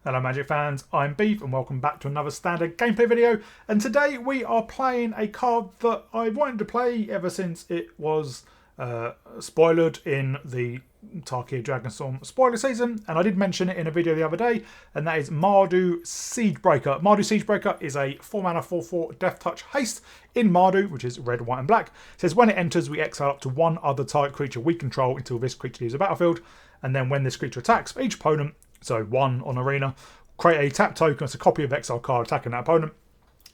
Hello Magic fans, I'm Beef and welcome back to another standard gameplay video, and today we are playing a card that I've wanted to play ever since it was spoilered in the Tarkir Dragonstorm spoiler season, and I did mention it in a video the other day, and that is Mardu Siegebreaker. Mardu Siegebreaker is a 4-mana 4/4 Death Touch haste in Mardu, which is red, white and black. It says when it enters we exile up to one other type creature we control until this creature leaves the battlefield, and then when this creature attacks for each opponent, so one on Arena, create a tap token as a copy of exile card attacking that opponent.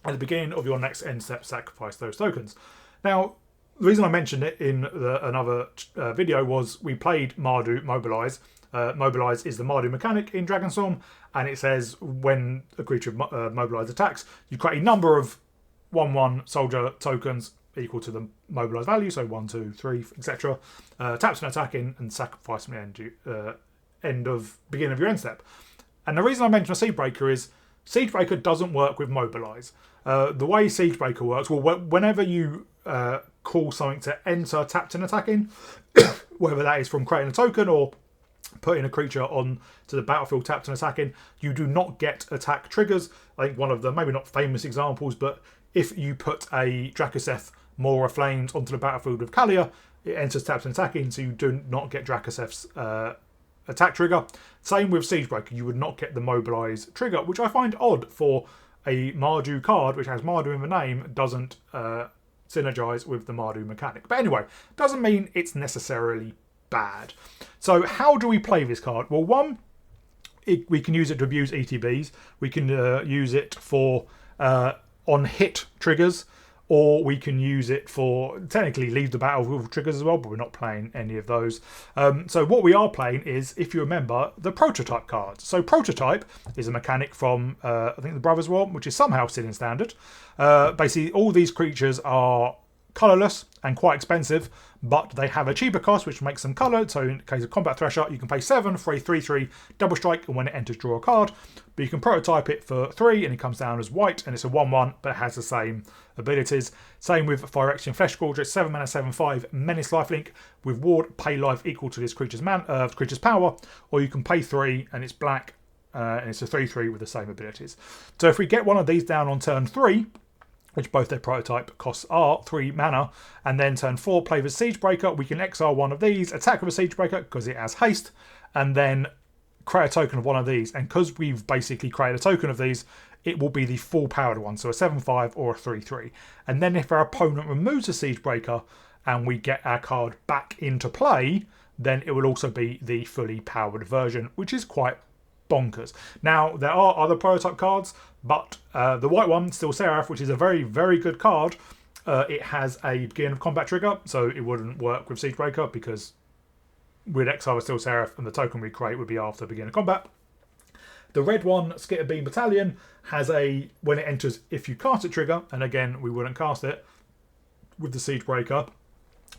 At the beginning of your next end step, sacrifice those tokens. Now, the reason I mentioned it in another video was we played Mardu Mobilize. Mobilize is the Mardu mechanic in Dragonstorm, and it says when a creature Mobilize attacks, you create a number of 1/1 soldier tokens equal to the Mobilize value, so 1, 2, 3, etc. Taps an attack in and sacrifice from the beginning of your end step. And the reason I mention a Siegebreaker is Siegebreaker doesn't work with Mobilize. The way Siegebreaker works, well, whenever you call something to enter tapped and attacking, whether that is from creating a token or putting a creature on to the battlefield tapped and attacking, you do not get attack triggers. I think one of the maybe not famous examples, but if you put a Drakoseth Maw of Flames onto the battlefield with Kalia, it enters tapped and attacking, so you do not get Drakoseth's attack trigger. Same with Siegebreaker, you would not get the Mobilize trigger, which I find odd for a Mardu card which has Mardu in the name, doesn't synergize with the Mardu mechanic. But anyway, doesn't mean it's necessarily bad. So how do we play this card? Well, one, we can use it to abuse ETBs. We can use it for on hit triggers, or we can use it for technically leave the battlefield triggers as well, but we're not playing any of those. So what we are playing is, if you remember, the Prototype cards. So Prototype is a mechanic from, I think, the Brothers War, which is somehow still in Standard. Basically, all these creatures are colourless and quite expensive, but they have a cheaper cost, which makes them coloured. So in case of Combat Thresher, you can pay 7 for a 3/3 double strike, and when it enters, draw a card. But you can prototype it for 3, and it comes down as white, and it's a 1/1, but it has the same abilities. Same with Phyrexian Fleshgorger, 7 mana 7/5 Menace lifelink with ward, pay life equal to this creature's power, or you can pay 3 and it's black, and it's a 3/3 with the same abilities. So if we get one of these down on turn 3, which both their prototype costs are 3 mana, and then turn 4 play the Siegebreaker, we can exile one of these, attack with a Siegebreaker because it has haste, and then create a token of one of these. And because we've basically created a token of these, it will be the full powered one, so a 7/5 or a 3/3. And then if our opponent removes a Siegebreaker and we get our card back into play, then it will also be the fully powered version, which is quite bonkers. Now, there are other prototype cards, but the white one, Still Seraph, which is a very, very good card, it has a beginning of combat trigger, so it wouldn't work with Siegebreaker because we'd exile a Still Seraph and the token we create would be after beginning of combat. The red one, Skitter Beam Battalion, has a when it enters if you cast it trigger, and again we wouldn't cast it with the Siegebreaker.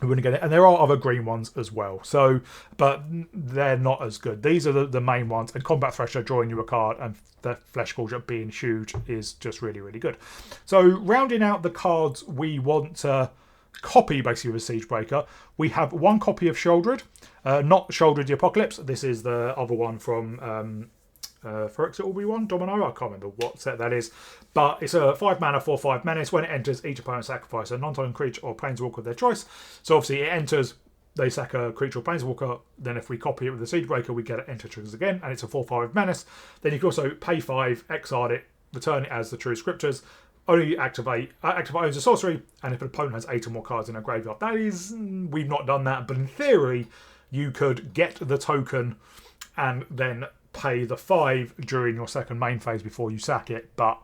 We wouldn't get it, and there are other green ones as well. So, but they're not as good. These are the main ones, and Combat Thresher drawing you a card, and the Fleshgorger being huge is just really, really good. So, rounding out the cards we want to copy basically with Siegebreaker, we have one copy of Sheoldred, not Sheoldred the Apocalypse. This is the other one from Phyrexian one, Domino, I can't remember what set that is, but it's a 5 mana 4/5 menace. When it enters, each opponent sacrifice a non-token creature or planeswalker of their choice. So obviously it enters, they sack a creature or planeswalker, then if we copy it with the Siegebreaker, we get it enter triggers again, and it's a 4/5 menace. Then you can also pay 5, exile it, return it as the True Scriptures. Only activate owns a sorcery, and if an opponent has 8 or more cards in their graveyard. That is, we've not done that, but in theory, you could get the token and then pay the 5 during your second main phase before you sack it, but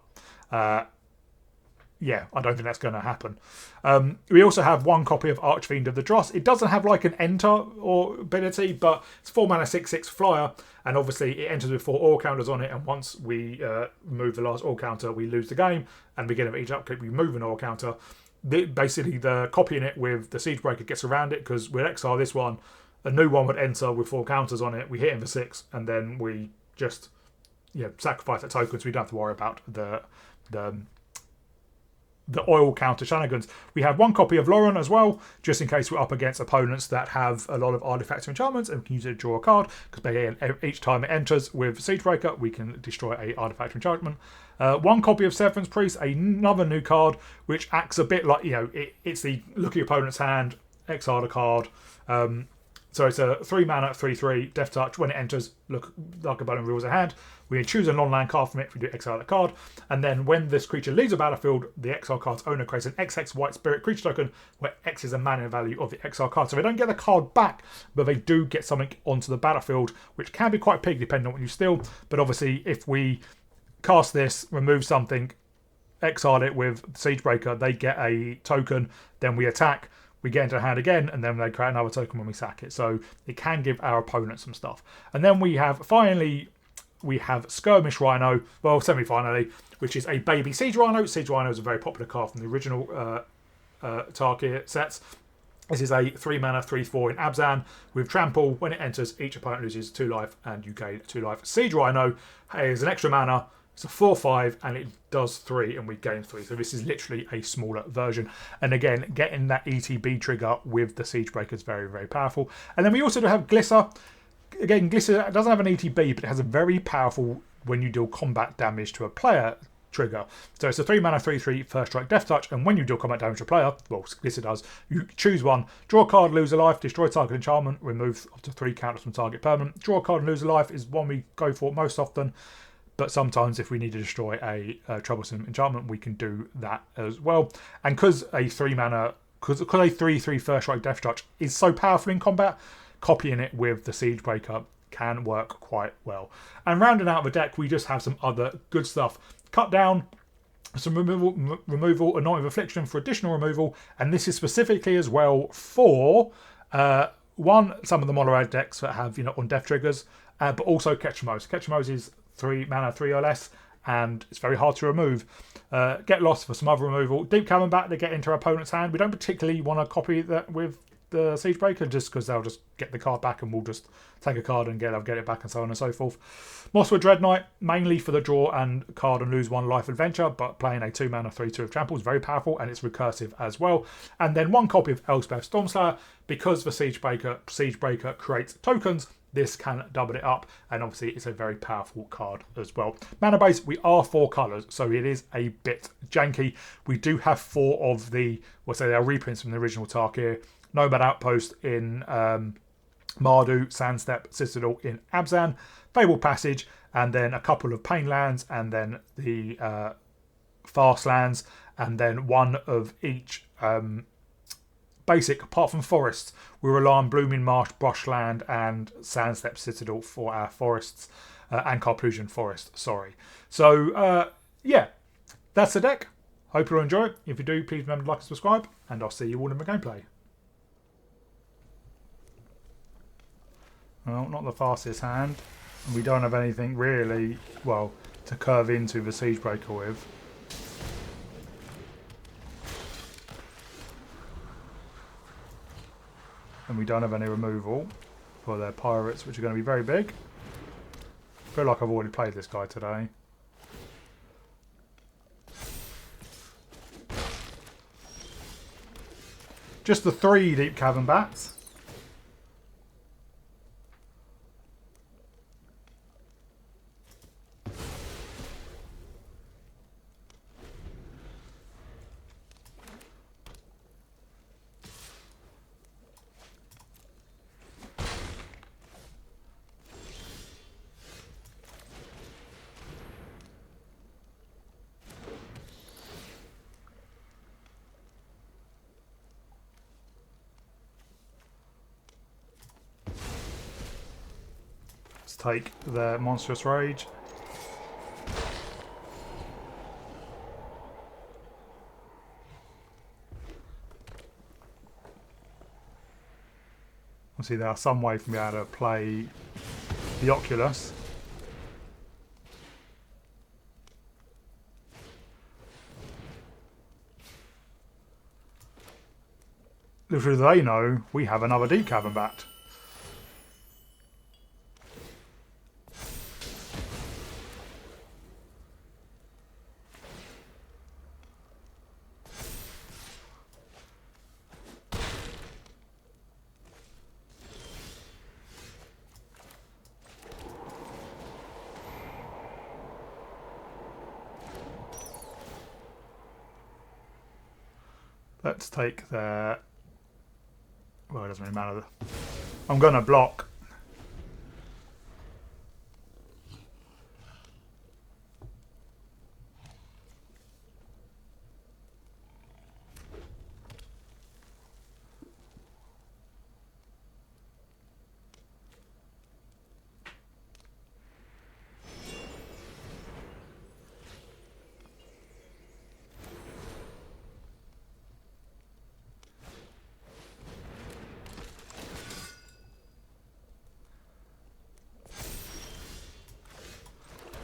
yeah, I don't think that's going to happen. We also have one copy of Archfiend of the Dross. It doesn't have like an enter or ability, but it's 4 mana 6/6 flyer, and obviously it enters with 4 aura counters on it, and once we remove the last aura counter, we lose the game, and beginning of each upkeep, we move an aura counter. Basically, the copying it with the Siegebreaker gets around it, because we'd exile this one, a new one would enter with 4 counters on it, we hit him for 6, and then we just sacrifice that token, so we don't have to worry about the the oil counter shenanigans. We have one copy of Lauren as well, just in case we're up against opponents that have a lot of artifacts and enchantments, and we can use it to draw a card, because each time it enters with Siegebreaker, we can destroy a artifact or enchantment. One copy of Severance Priest, another new card, which acts a bit like, it's the look at your opponent's hand, exile a card. So it's a 3 mana, 3/3, Death Touch. When it enters, look like a opponent reveals a hand. We choose a non-land card from it if we do exile the card. And then when this creature leaves the battlefield, the exile card's owner creates an XX white spirit creature token, where X is the mana value of the exile card. So they don't get the card back, but they do get something onto the battlefield, which can be quite big depending on what you steal. But obviously, if we cast this, remove something, exile it with Siegebreaker, they get a token, then we attack. We get into the hand again, and then they create another token when we sack it. So it can give our opponent some stuff. And then we have, finally, Skirmish Rhino, well, semi-finally, which is a baby Siege Rhino. Siege Rhino is a very popular card from the original Tarkir sets. This is a 3 mana, 3/4 in Abzan with Trample. When it enters, each opponent loses 2 life, and you gain 2 life. Siege Rhino is an extra mana. It's a 4/5 and it does 3 and we gain 3. So this is literally a smaller version. And again, getting that ETB trigger with the Siegebreaker is very, very powerful. And then we also do have Glisser. Again, Glisser doesn't have an ETB, but it has a very powerful when you deal combat damage to a player trigger. So it's a 3 mana, 3/3 first strike Death Touch, and when you deal combat damage to a player, well, Glisser does, you choose one, draw a card, lose a life, destroy target enchantment, remove up to 3 counters from target permanent. Draw a card and lose a life is one we go for most often. But sometimes if we need to destroy a troublesome enchantment, we can do that as well. And because a 3 mana, because a 3/3 first strike Death Touch is so powerful in combat, copying it with the Siegebreaker can work quite well. And rounding out the deck, we just have some other good stuff. Cut down, some removal, Anointing of Affliction for additional removal. And this is specifically as well for, some of the mono red decks that have, on death triggers, but also Ketchumos. Ketchumos is 3 mana, 3 or less, and it's very hard to remove. Get Lost for some other removal. Deep Cavern back to get into our opponent's hand. We don't particularly want to copy that with the Siegebreaker, just because they'll just get the card back and we'll just take a card and get it back, and so on and so forth. Mosswood Dread Knight, mainly for the draw and card and lose 1 life adventure, but playing a 2 mana 3/2 of Trample is very powerful, and it's recursive as well. And then 1 copy of Elspeth Stormslayer, because the Siegebreaker creates tokens. This can double it up, and obviously it's a very powerful card as well. Mana base, we are 4 colours, so it is a bit janky. We do have 4 of the, they are reprints from the original Tarkir. Nomad Outpost in Mardu, Sandstep, Citadel in Abzan, Fable Passage, and then a couple of Pain lands, and then the Fast lands, and then 1 of each basic, apart from forests. We rely on Blooming Marsh, Brushland, and Sandstep Citadel for our forests, and Carplusian Forest, sorry. So, yeah, that's the deck. Hope you'll enjoy it. If you do, please remember to like and subscribe, and I'll see you all in the gameplay. Well, not the fastest hand. And we don't have anything really, well, to curve into the Siegebreaker with. And we don't have any removal for their pirates, which are going to be very big. I feel like I've already played this guy today. Just the 3 Deep Cavern Bats. Take their Monstrous Rage. Obviously there are some way for me able to play the Oculus. Little do they know, we have another Deep Cavern Bat. Let's take their... Well, it doesn't really matter. I'm going to block.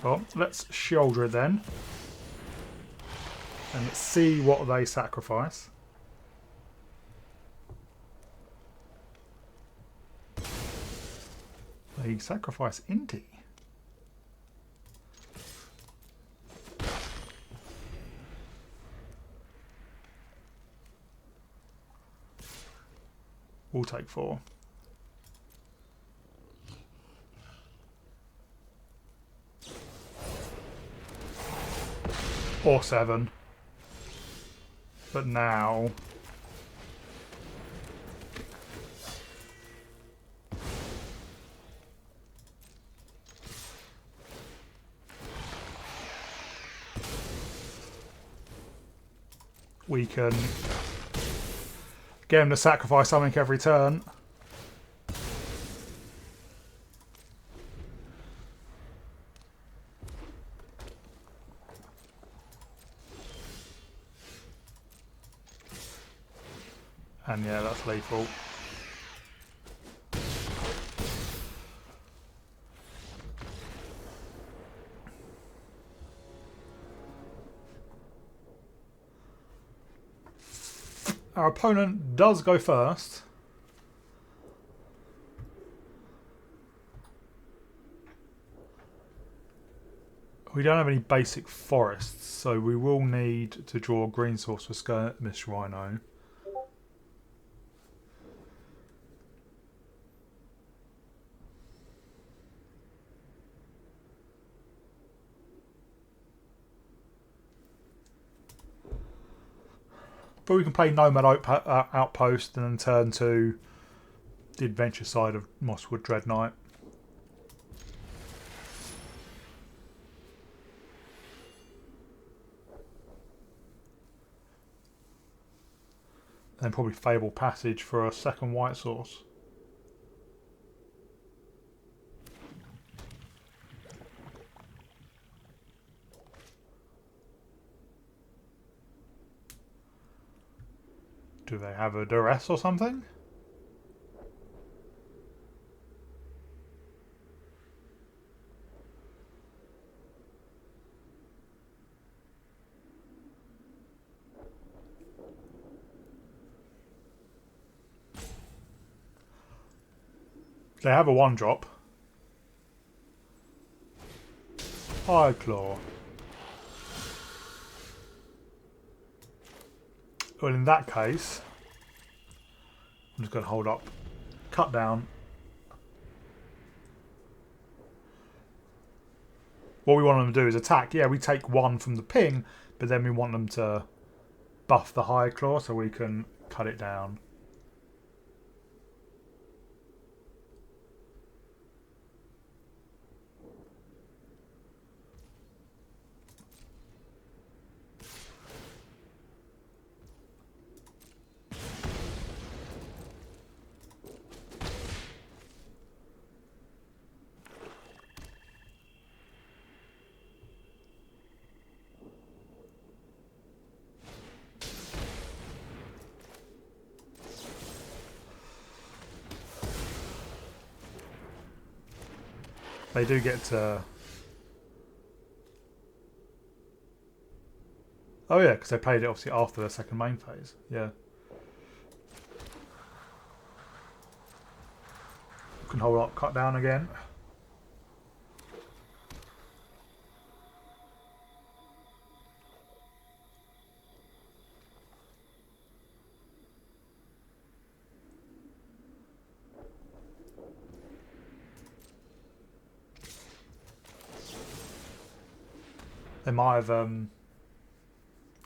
Well, let's shoulder it then. And let's see what they sacrifice. They sacrifice Inti. We'll take 4. Or 7. But now... we can get him to sacrifice something every turn. And yeah, that's lethal. Our opponent does go first. We don't have any basic forests, so we will need to draw a green source for Skirmish Rhino. But we can play Nomad Outpost and then turn to the adventure side of Mosswood Dread Knight. And then probably Fable Passage for a second white source. Do they have a duress or something? They have a 1-drop. High Claw. Well, in that case, I'm just going to hold up, cut down. What we want them to do is attack. Yeah, we take 1 from the ping, but then we want them to buff the High Claw so we can cut it down. They do get to... Oh yeah, because they played it obviously after the second main phase. Yeah. Can hold up, cut down again. They might have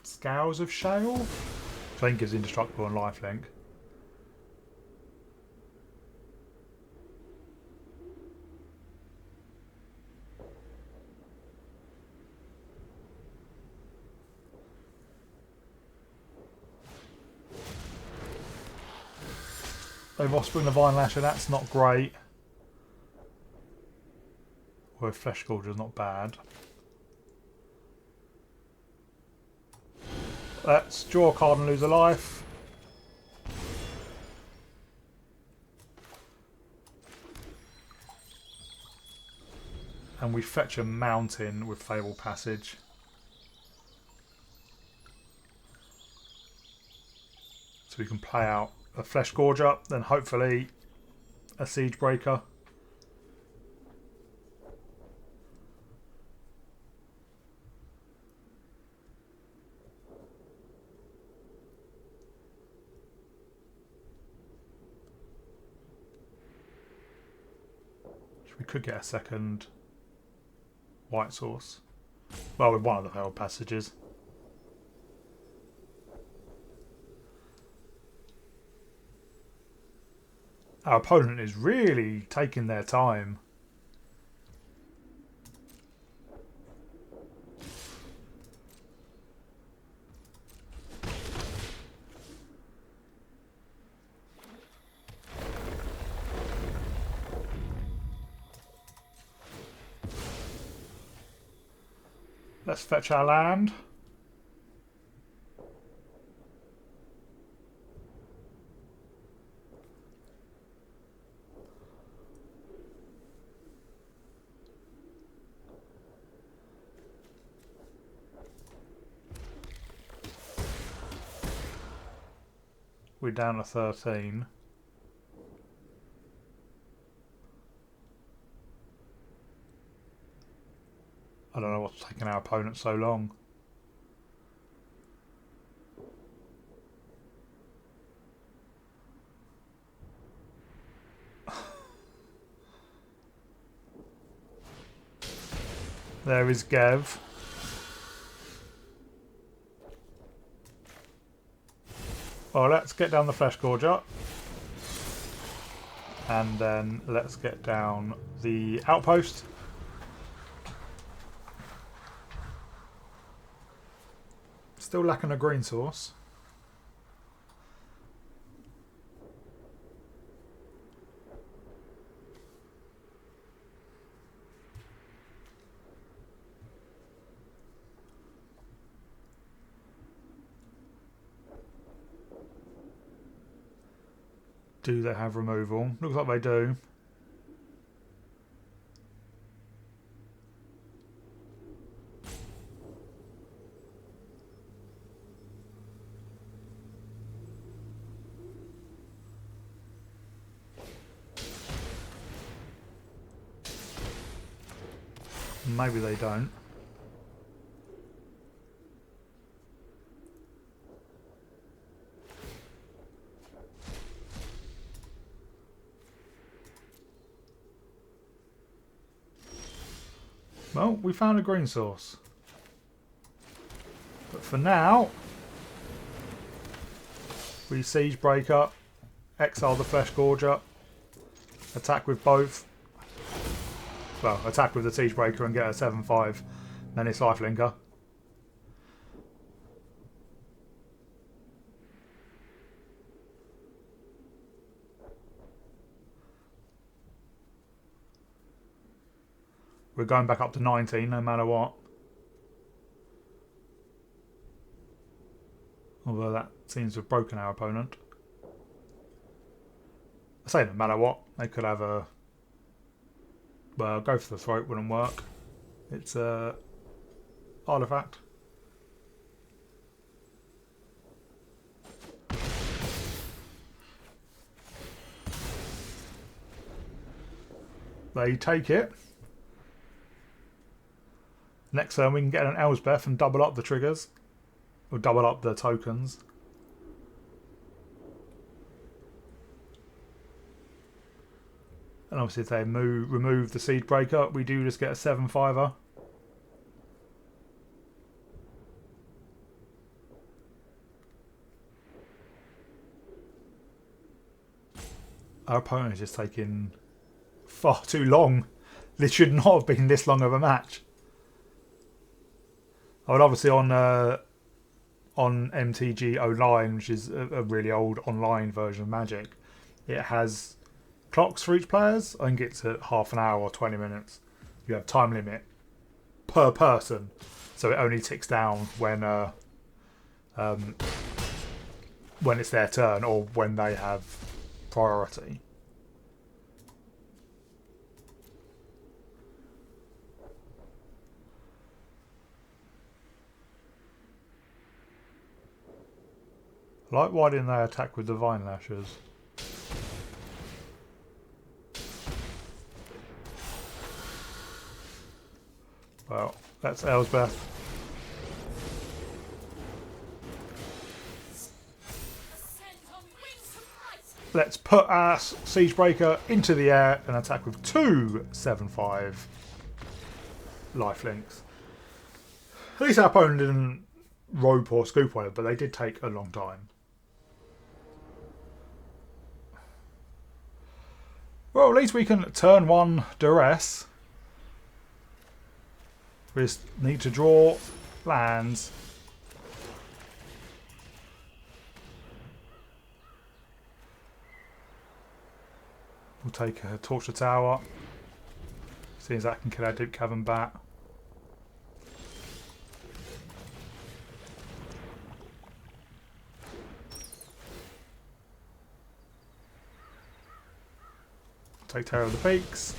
Scales of Shale, which think is indestructible and lifelink. They've Offspring the Vine Lasher, that's not great. Or Fleshgorger is not bad. Let's draw a card and lose a life. And we fetch a mountain with Fable Passage. So we can play out a Fleshgorger, then hopefully a Siegebreaker. We could get a second white source. Well, with one of the failed passages. Our opponent is really taking their time. Let's fetch our land. We're down to 13. I don't know what's taking our opponent so long. There is Gev. Well, let's get down the Fleshgorger. And then let's get down the outpost. Still lacking a green source. Do they have removal? Looks like they do. Maybe they don't. Well, we found a green source. But for now, we Siegebreaker, exile the Fleshgorger, attack with both. Well, attack with the Siegebreaker and get a 7/5 Menace Lifelinker. We're going back up to 19 no matter what. Although that seems to have broken our opponent. I say no matter what, they could have a... Well, go for the throat wouldn't work. It's a artifact. They take it. Next turn we can get an Elsbeth and double up the triggers. Or double up the tokens. And obviously if they remove the Siegebreaker, we do just get a 7/5er. Our opponent is just taking far too long. This should not have been this long of a match. I mean, obviously on MTG Online, which is a really old online version of Magic, it has clocks for each players. I think it's at half an hour or 20 minutes. You have time limit per person, so it only ticks down when it's their turn or when they have priority. Like, why didn't they attack with Divine Lashes? Well, that's Elsbeth. Let's put our Siegebreaker into the air and attack with 2 7/5 lifelinks. At least our opponent didn't rope or scoop on it, but they did take a long time. Well, at least we can turn 1 duress. We just need to draw lands. We'll take a Torch the Tower. See as that can kill our Deep Cavern Bat. Take Terror of the Peaks.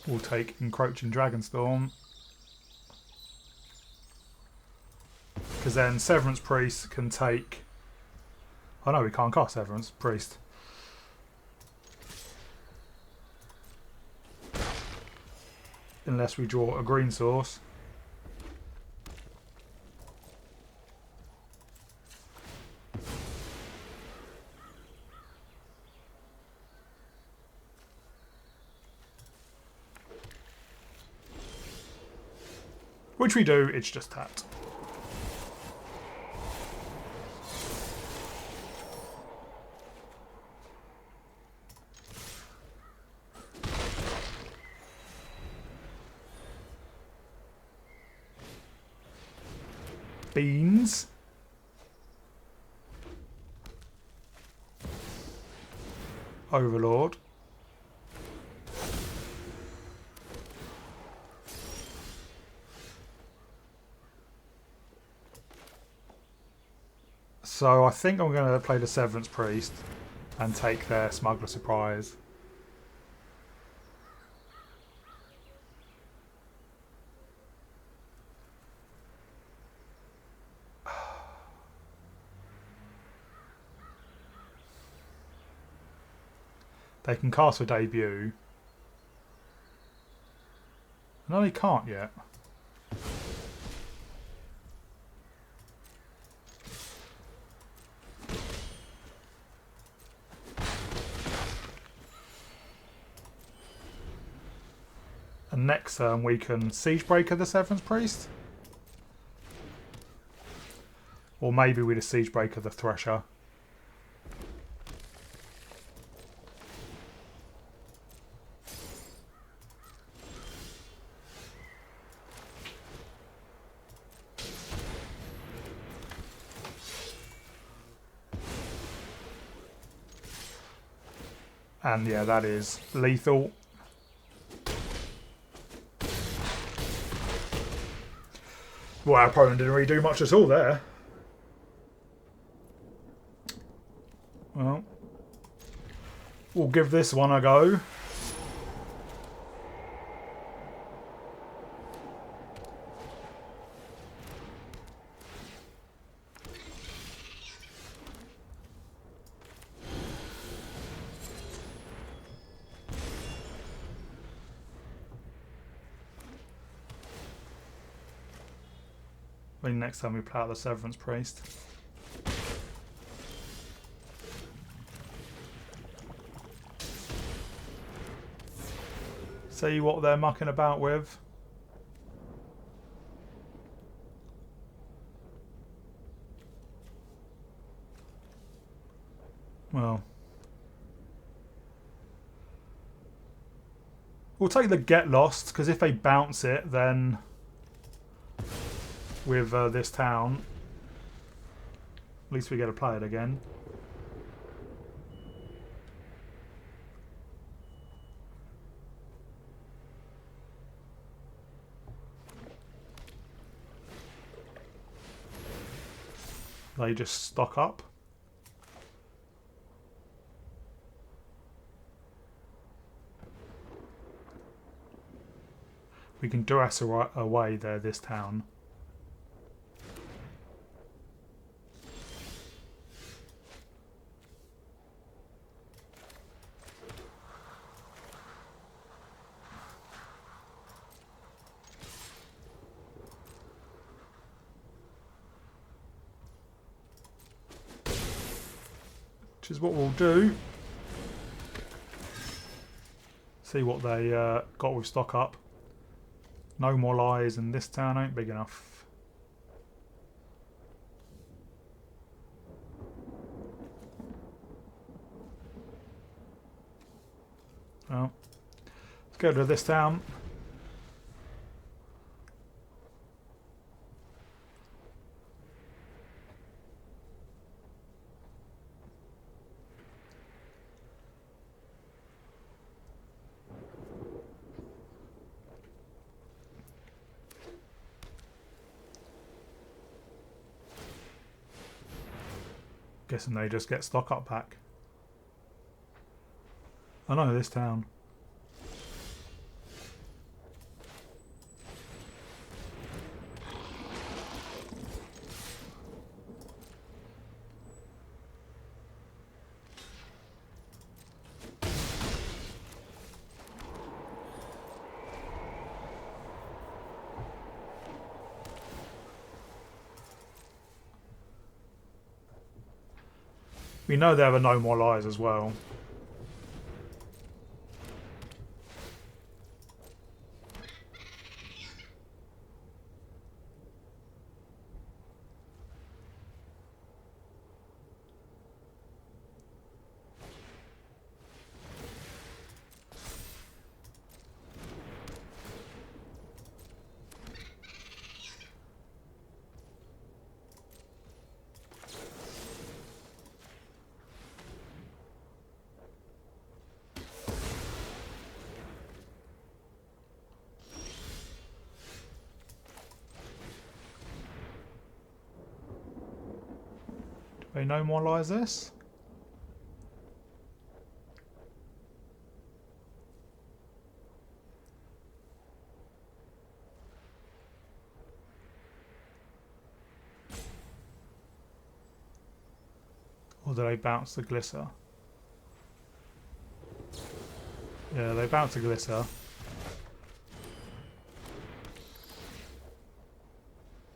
We'll take Encroaching Dragonstorm. Because then Severance Priest can take... Oh no, we can't cast Severance Priest. Unless we draw a green source. Which we do, it's just that. Beans. Overlord. So I think I'm going to play the Severance Priest and take their Smuggler Surprise. They can cast a debut. No, they can't yet. And next turn we can Siegebreaker the Severance Priest. Or maybe we just Siegebreaker the Thresher. And yeah, that is lethal. Well, our opponent didn't really do much at all there. Well, we'll give this one a go. Maybe next time we play out the Severance Priest. See what they're mucking about with. Well, we'll take the get lost, because if they bounce it, then with this town, at least we get to play it again. They just stock up. We can dress away there, this town. Which is what we'll do. See what they got with stock up. No more lies, and this town ain't big enough. Well, let's go to this town. Guessing they just get stock up back. I know this town. We know there are no more lies as well. They no more lies this? Or do they bounce the glitter? Yeah, they bounce the glitter.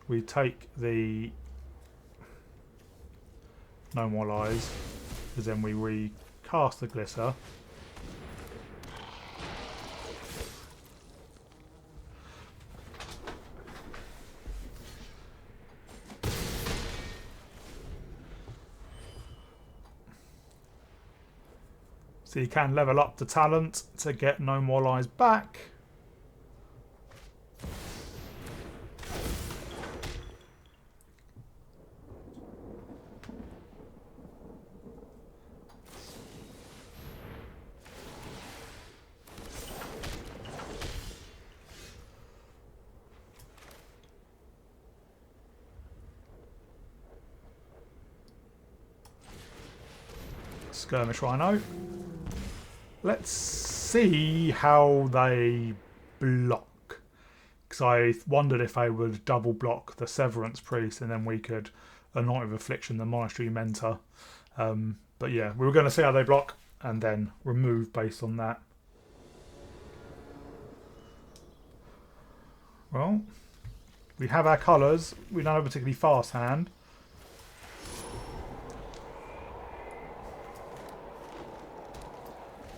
We take the no more lies, because then we recast the glitter. So you can level up the talent to get no more lies back. Skirmish Rhino. Let's see how they block. Because I wondered if they would double block the Severance Priest and then we could Anoint with Affliction the Monastery Mentor. But yeah, we were going to see how they block and then remove based on that. Well, we have our colours. We don't have a particularly fast hand.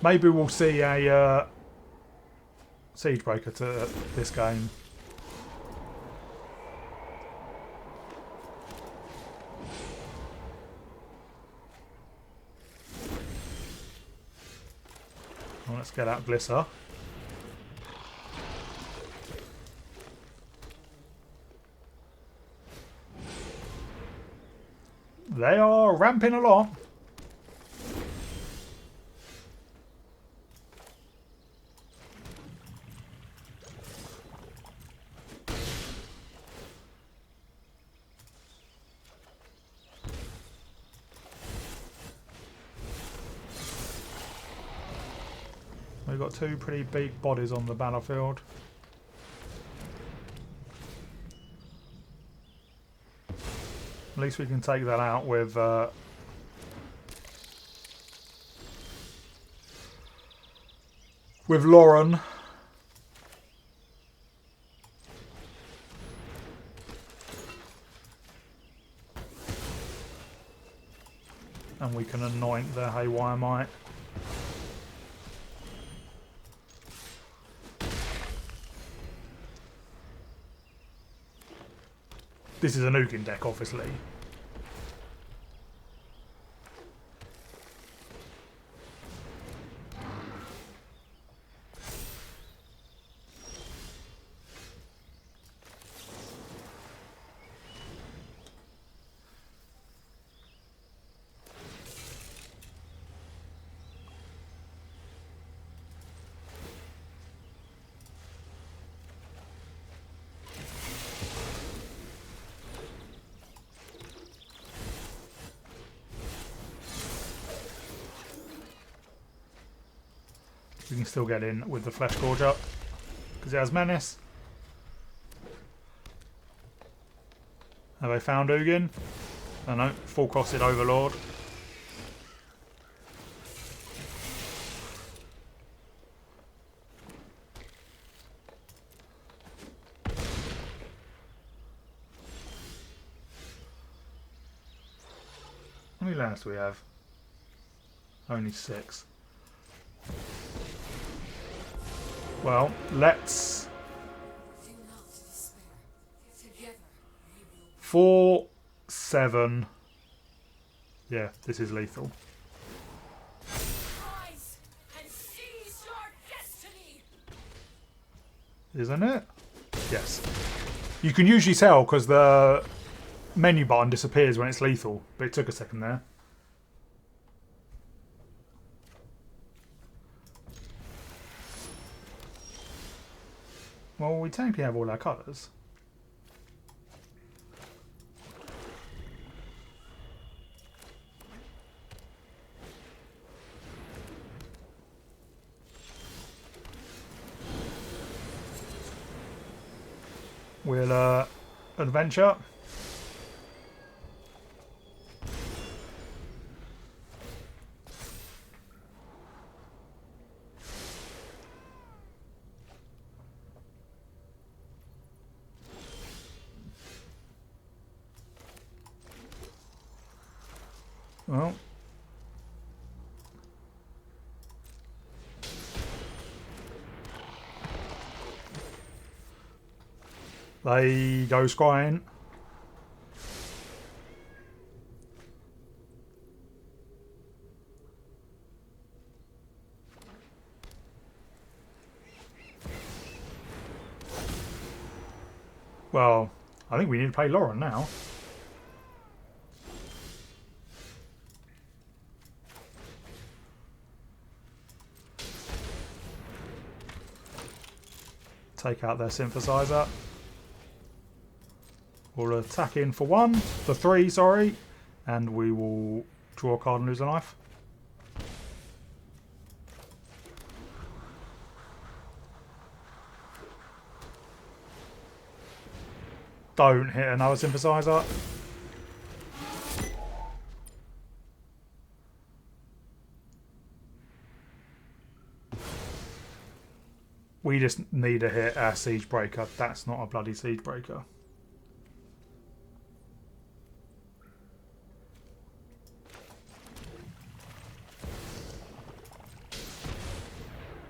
Maybe we'll see a Siegebreaker to this game. Well, let's get out Glisser. They are ramping a lot. We've got two pretty big bodies on the battlefield. At least we can take that out with Lauren. And we can anoint the Haywire Might. This is a nuking deck, obviously. We can still get in with the Fleshgorger because it has Menace. Have they found Ugin? Oh no, full costed Overlord. How many lands do we have? Only 6. Well, let's 4, 7. Yeah, this is lethal. Isn't it? Yes. You can usually tell because the menu button disappears when it's lethal, but it took a second there. Well, we technically have all our colours. We'll adventure. Well, they go scrying. Well, I think we need to play Lauren now. Take out their synthesizer. We'll attack in for 1, for 3, sorry, and we will draw a card and lose a life. Don't hit another synthesizer. We just need to hit our Siegebreaker. That's not a bloody Siegebreaker.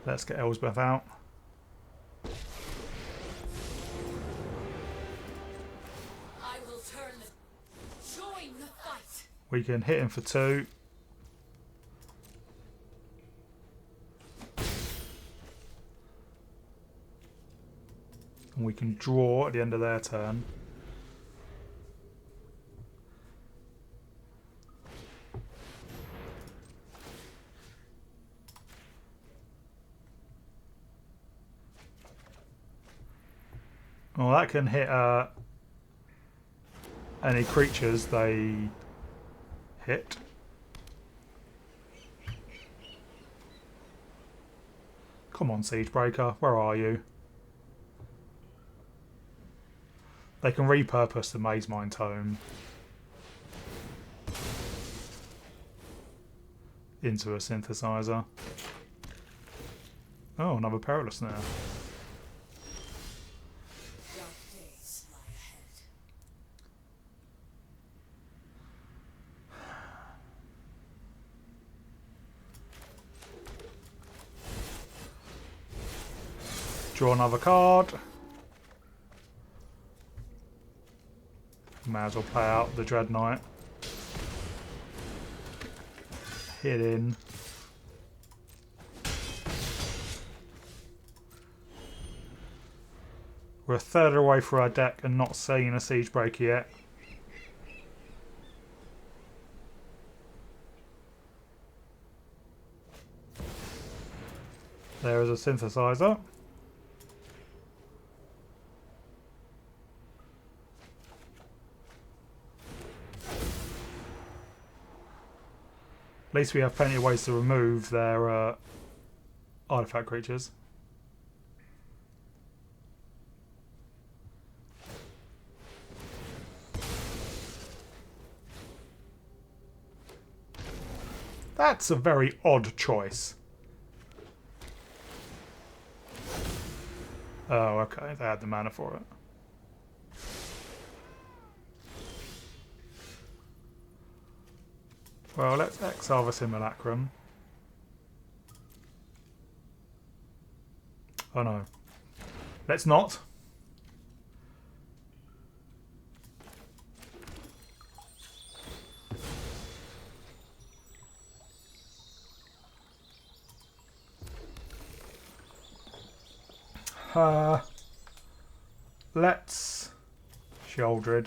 Let's get Elspeth out. We can hit him for 2. And we can draw at the end of their turn. Well, that can hit any creatures they hit. Come on, Siegebreaker, where are you? They can repurpose the Maze Mine Tome into a synthesizer. Oh, another Perilous now. Draw another card. May as well play out the Dread Knight. Hit in. We're a third away through our deck and not seeing a Siegebreaker yet. There is a synthesizer. At least we have plenty of ways to remove their artifact creatures. That's a very odd choice. Oh, okay. They had the mana for it. Well, let's exile the Simulacrum. Oh no. Let's not. Let's Sheoldred.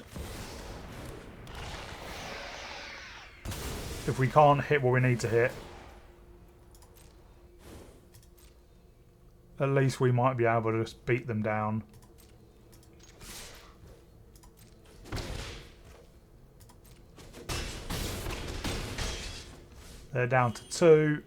If we can't hit what we need to hit, at least we might be able to just beat them down. They're down to 2.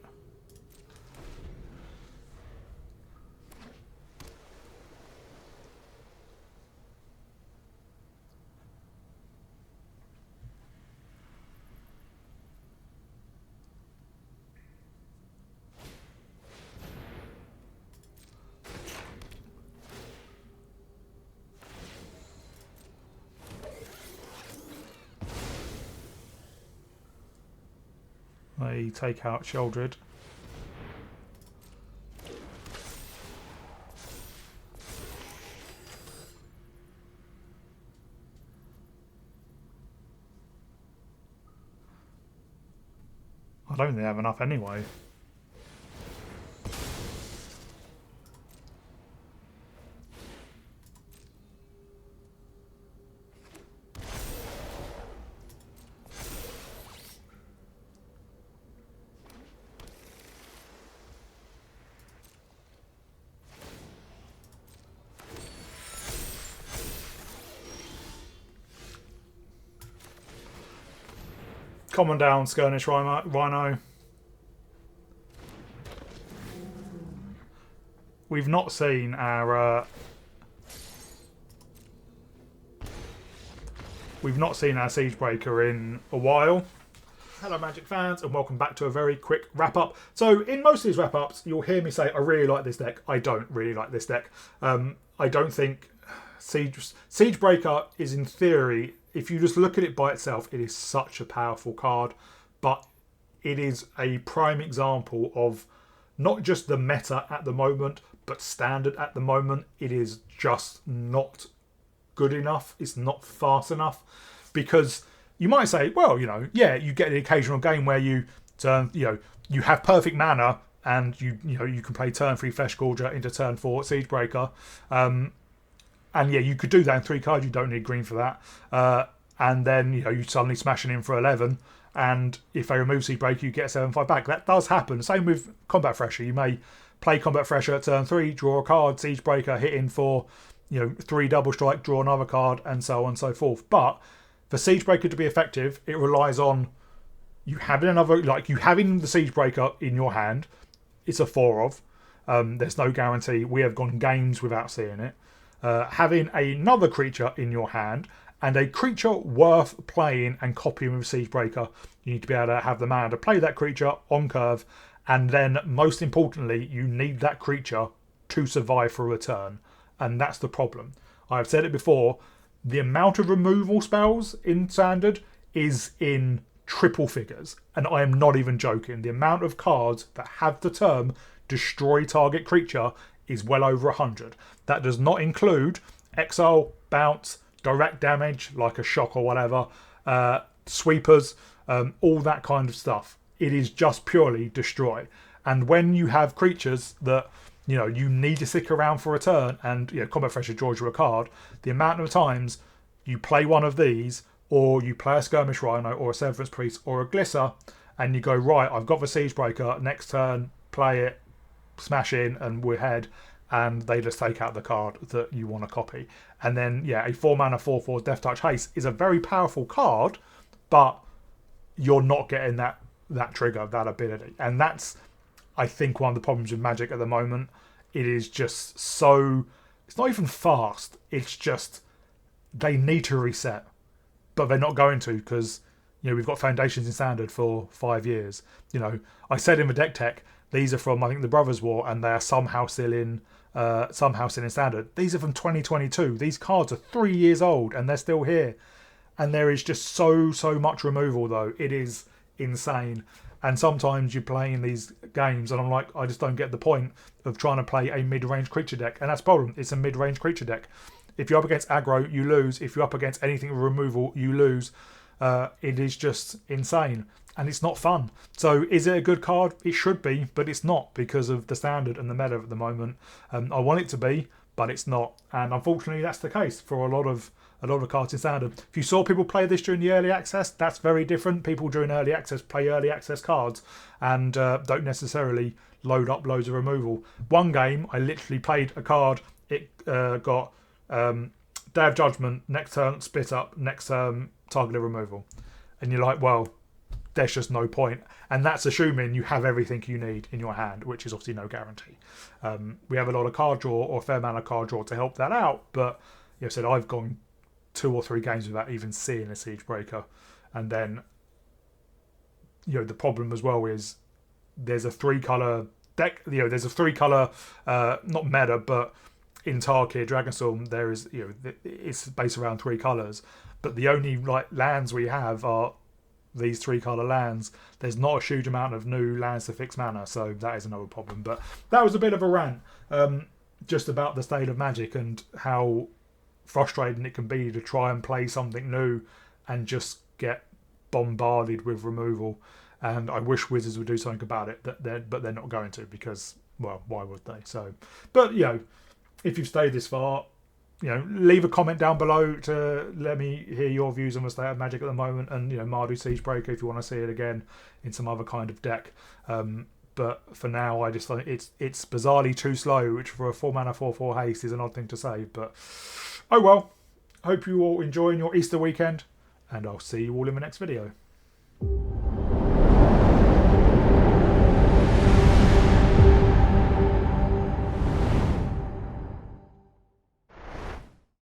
They take out Sheoldred. I don't think they have enough anyway. Come on down, Skirmish Rhino. We've not seen our Siegebreaker in a while. Hello Magic fans and welcome back to a very quick wrap up. So in most of these wrap ups you'll hear me say I really like this deck. I don't really like this deck. I don't think Siegebreaker is, in theory, if you just look at it by itself, it is such a powerful card, but it is a prime example of not just the meta at the moment, but standard at the moment. It is just not good enough. It's not fast enough, because you might say, well, yeah, you get the occasional game where you turn, you have perfect mana and you can play turn 3 Fleshgorger into turn 4 Siegebreaker. And yeah, you could do that in 3 cards. You don't need green for that. And then you suddenly smashing in for 11. And if they remove Siegebreaker, you get a 7/5 back. That does happen. Same with Combat Thresher. You may play Combat Thresher at turn 3, draw a card, Siegebreaker, hit in for 3 double strike, draw another card, and so on and so forth. But for Siegebreaker to be effective, it relies on you having the Siegebreaker in your hand. It's a 4 of. There's no guarantee. We have gone games without seeing it. Having another creature in your hand and a creature worth playing and copying with Siegebreaker. You need to be able to have the mana to play that creature on curve, and then most importantly, you need that creature to survive for a turn, and that's the problem. I've said it before, the amount of removal spells in Standard is in triple figures, and I am not even joking. The amount of cards that have the term destroy target creature is well over 100. That does not include exile, bounce, direct damage like a shock or whatever, sweepers, all that kind of stuff. It is just purely destroy. And when you have creatures that you need to stick around for a turn, and Combat Thresher draws you a card, the amount of times you play one of these, or you play a Skirmish Rhino or a Severance Priest or a Glisser, and you go, right, I've got the Siegebreaker, next turn, play it, smash in, and we're ahead, and they just take out the card that you want to copy. And then, yeah, a 4-mana 4/4 Death Touch Haste is a very powerful card, but you're not getting that trigger, that ability. And that's, I think, one of the problems with Magic at the moment. It is just so... It's not even fast. It's just they need to reset. But they're not going to, because we've got Foundations in Standard for 5 years. I said in the deck tech, these are from, I think, the Brothers War, and they are somehow still in Standard. These are from 2022. These cards are 3 years old, and they're still here. And there is just so much removal, though. It is insane. And sometimes you're playing these games, and I'm like, I just don't get the point of trying to play a mid-range creature deck. And that's the problem. It's a mid-range creature deck. If you're up against aggro, you lose. If you're up against anything with removal, you lose. It is just insane. And it's not fun. So is it a good card? It should be, but it's not because of the Standard and the meta at the moment. I want it to be, but it's not. And unfortunately, that's the case for a lot of cards in Standard. If you saw people play this during the early access, that's very different. People during early access play early access cards and don't necessarily load up loads of removal. One game, I literally played a card. It got Day of Judgment, next turn split up, next turn targeted removal. And you're like, well, there's just no point. And that's assuming you have everything you need in your hand, which is obviously no guarantee. We have a lot of card draw or a fair amount of card draw to help that out. But I said I've gone 2 or 3 games without even seeing a Siegebreaker. And then, the problem as well is there's a 3-colour deck. There's a 3-colour, not meta, but in Tarkir, Dragonstorm, there is, it's based around 3 colours. But the only lands we have are these 3-colour lands. There's not a huge amount of new lands to fix mana, so that is another problem. But that was a bit of a rant, just about the state of Magic and how frustrating it can be to try and play something new and just get bombarded with removal. And I wish Wizards would do something about it, but they're not going to, because, well, why would they? So, but if you've stayed this far, leave a comment down below to let me hear your views on the state of Magic at the moment, and Mardu Siegebreaker if you want to see it again in some other kind of deck. But for now, I just think it's bizarrely too slow, which for a 4-mana 4/4 haste is an odd thing to say. But oh well. Hope you all enjoying your Easter weekend, and I'll see you all in the next video.